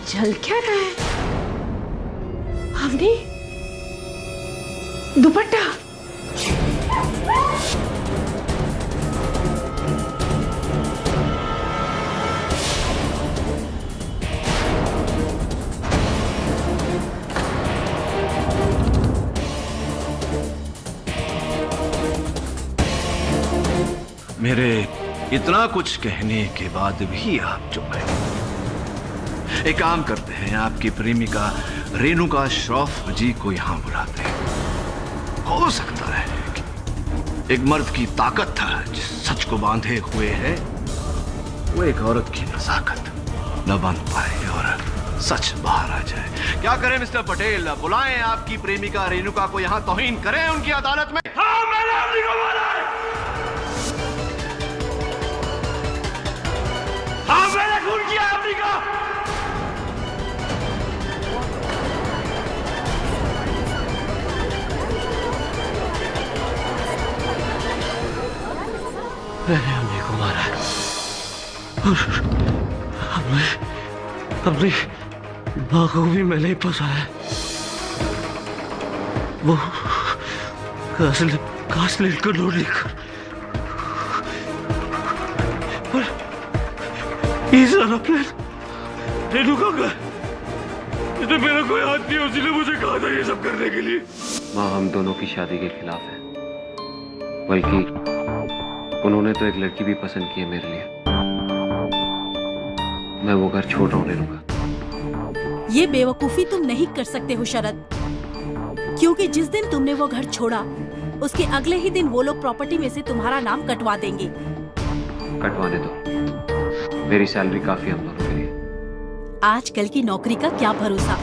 जल क्या रहा है? अवनी, दुपट्टा। मेरे इतना कुछ कहने के बाद भी आप चुप हैं। एक काम करते हैं, आपकी प्रेमिका रेणुका श्रॉफ जी को यहां बुलाते हैं। हो सकता है कि एक मर्द की ताकत था जिस सच को बांधे हुए है, वो एक औरत की नजाकत न बांध पाए और सच बाहर आ जाए। क्या करें मिस्टर पटेल? बुलाएं आपकी प्रेमिका रेणुका को यहां, तौहीन करें उनकी अदालत में। हाँ, मैंने अवनी को बुलाया। हाँ, मैंने खून किया अवनी का। मैंने अवनी को मारा और अपनी माँ को भी मैंने ही फंसाया। वो कास्लेट को नोट लिखकर रेणुका का इसमें मेरा कोई हाथ नहीं, उसी ने मुझे कहा था ये सब करने के लिए। माँ हम दोनों की शादी के खिलाफ है, बल्कि उन्होंने तो एक लड़की भी पसंद की है मेरे लिए। मैं वो घर छोड़ रहा हूँ रेणुका। ये बेवकूफी तुम नहीं कर सकते हो शरद, क्योंकि जिस दिन तुमने वो घर छोड़ा उसके अगले ही दिन वो लोग प्रॉपर्टी में से तुम्हारा नाम कटवा देंगे। कटवाने दो, मेरी सैलरी काफी हम दोनों के लिए। आजकल की नौकरी का क्या भरोसा,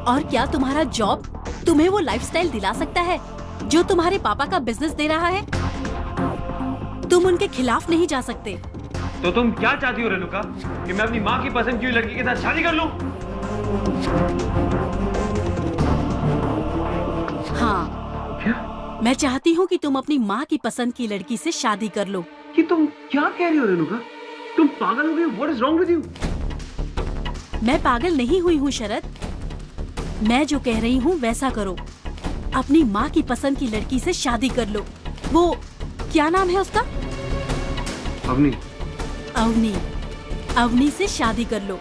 और क्या तुम्हारा जॉब तुम्हें वो लाइफस्टाइल दिला सकता है जो तुम्हारे पापा का बिजनेस दे रहा है? तुम उनके खिलाफ नहीं जा सकते। तो तुम क्या चाहती हो रेणुका, कि मैं अपनी माँ की पसंद की हुई लड़की के साथ शादी कर लूं? हाँ। क्या? मैं चाहती हूँ कि तुम अपनी माँ की पसंद की लड़की से शादी कर लो। कि तुम क्या कह रही हो रेणुका? तुम पागल हो गई? What is wrong with you? मैं पागल नहीं हुई हूँ शरद, मैं जो कह रही हूँ वैसा करो। अपनी माँ की पसंद की लड़की से शादी कर लो। वो क्या नाम है उसका? अवनी। अवनी। अवनी से शादी कर लो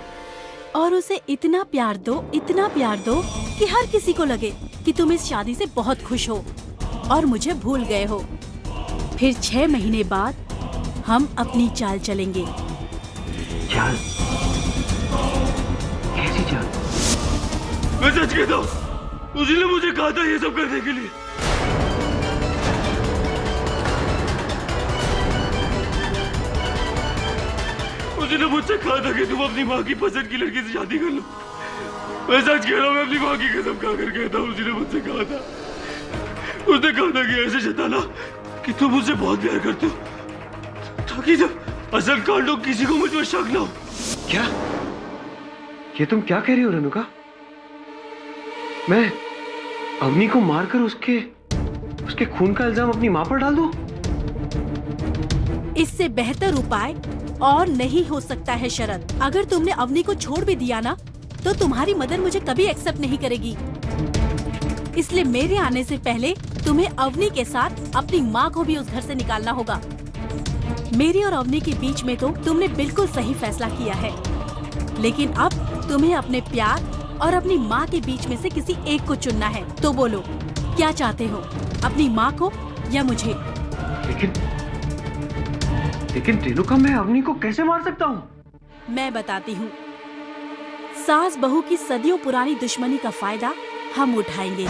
और उसे इतना प्यार दो, इतना प्यार दो कि हर किसी को लगे कि तुम इस शादी से बहुत खुश हो और मुझे भूल गए हो। फिर 6 महीने बाद हम अपनी चाल चलेंगे। चाल? कैसी चाल? मैं सच कहता हूँ, उसी ने मुझे कहा था ये सब करने के लिए। उसी ने मुझसे कहा था कि तुम अपनी माँ की पसंद की लड़की से शादी कर लो। मैं सच कह रहा हूँ, मैं अपनी माँ की कसम खाकर कहता हूँ, उसी ने मुझसे कहा था। उसने कहा था कि ऐसे जताना कि तुम मुझसे बहुत प्यार करते हो, ताकि जब असल कांड हो किसी को मुझ पर शक ना हो। क्या? ये तुम क्या कह रही हो रेणुका? मैं अवनी को मारकर उसके खून का इल्जाम अपनी माँ पर डाल दूं? इससे बेहतर उपाय और नहीं हो सकता है शरद। अगर तुमने अवनी को छोड़ भी दिया ना, तो तुम्हारी मदर मुझे कभी एक्सेप्ट नहीं करेगी। इसलिए मेरे आने से पहले तुम्हें अवनी के साथ अपनी माँ को भी उस घर से निकालना होगा। मेरी और अवनी के बीच में तो तुमने बिल्कुल सही फैसला किया है, लेकिन अब तुम्हें अपने प्यार और अपनी माँ के बीच में से किसी एक को चुनना है। तो बोलो, क्या चाहते हो, अपनी माँ को या मुझे? लेकिन रेणुका, मैं अवनी को कैसे मार सकता हूँ? मैं बताती हूँ। सास बहू की सदियों पुरानी दुश्मनी का फायदा हम उठाएंगे,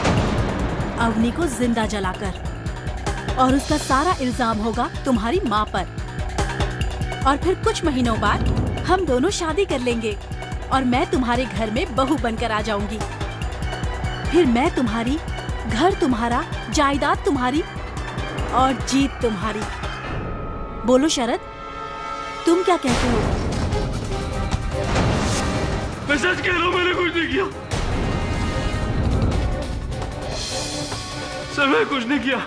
अवनी को जिंदा जलाकर, और उसका सारा इल्जाम होगा तुम्हारी माँ पर। और फिर कुछ महीनों बाद हम दोनों शादी कर लेंगे और मैं तुम्हारे घर में बहू बनकर आ जाऊंगी। फिर मैं तुम्हारी, घर तुम्हारा, जायदाद तुम्हारी और जीत तुम्हारी। बोलो शरद, तुम क्या कहते हो? मैं सच कह रहा हूँ, मैंने कुछ नहीं किया सर, मैंने कुछ नहीं किया,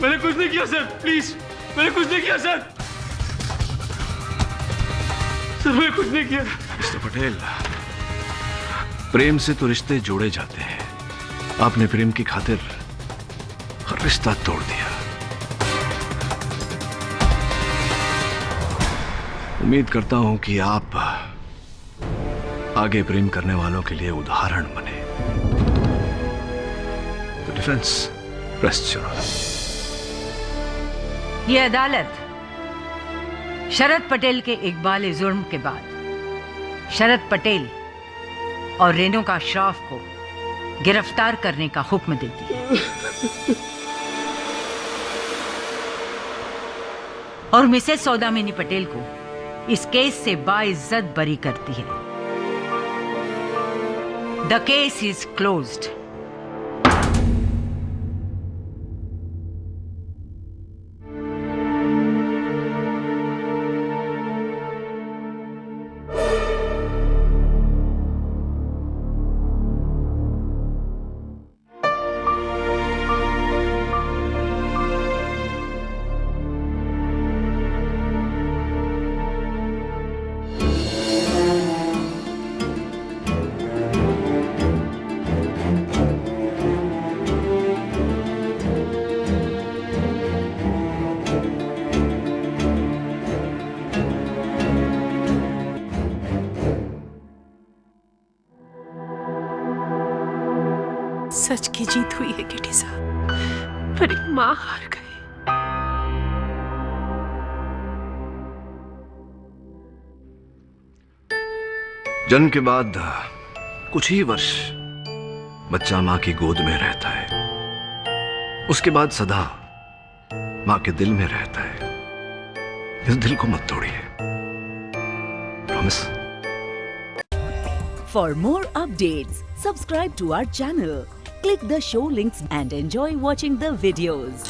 मैंने कुछ नहीं किया सर, प्लीज, मैंने कुछ नहीं किया सर, मैंने कुछ नहीं किया। मिस्टर पटेल, प्रेम से तो रिश्ते जोड़े जाते हैं, आपने प्रेम की खातिर हर रिश्ता तोड़ दिया। उम्मीद करता हूं कि आप आगे प्रेम करने वालों के लिए उदाहरण बने। The defence rest your honour. ये अदालत शरद पटेल के इकबाल जुर्म के बाद शरद पटेल और रेणुका श्रॉफ को गिरफ्तार करने का हुक्म देती है और मिसेस सौदामिनी पटेल को इस केस से बाइज्जत बरी करती है। The case is closed. सच की जीत हुई है केटी साहब, पर एक माँ हार गई। जन्म के बाद कुछ ही वर्ष बच्चा मां की गोद में रहता है, उसके बाद सदा मां के दिल में रहता है। इस दिल को मत तोड़िए, promise. For more updates, subscribe to our channel, click the show links and enjoy watching the videos.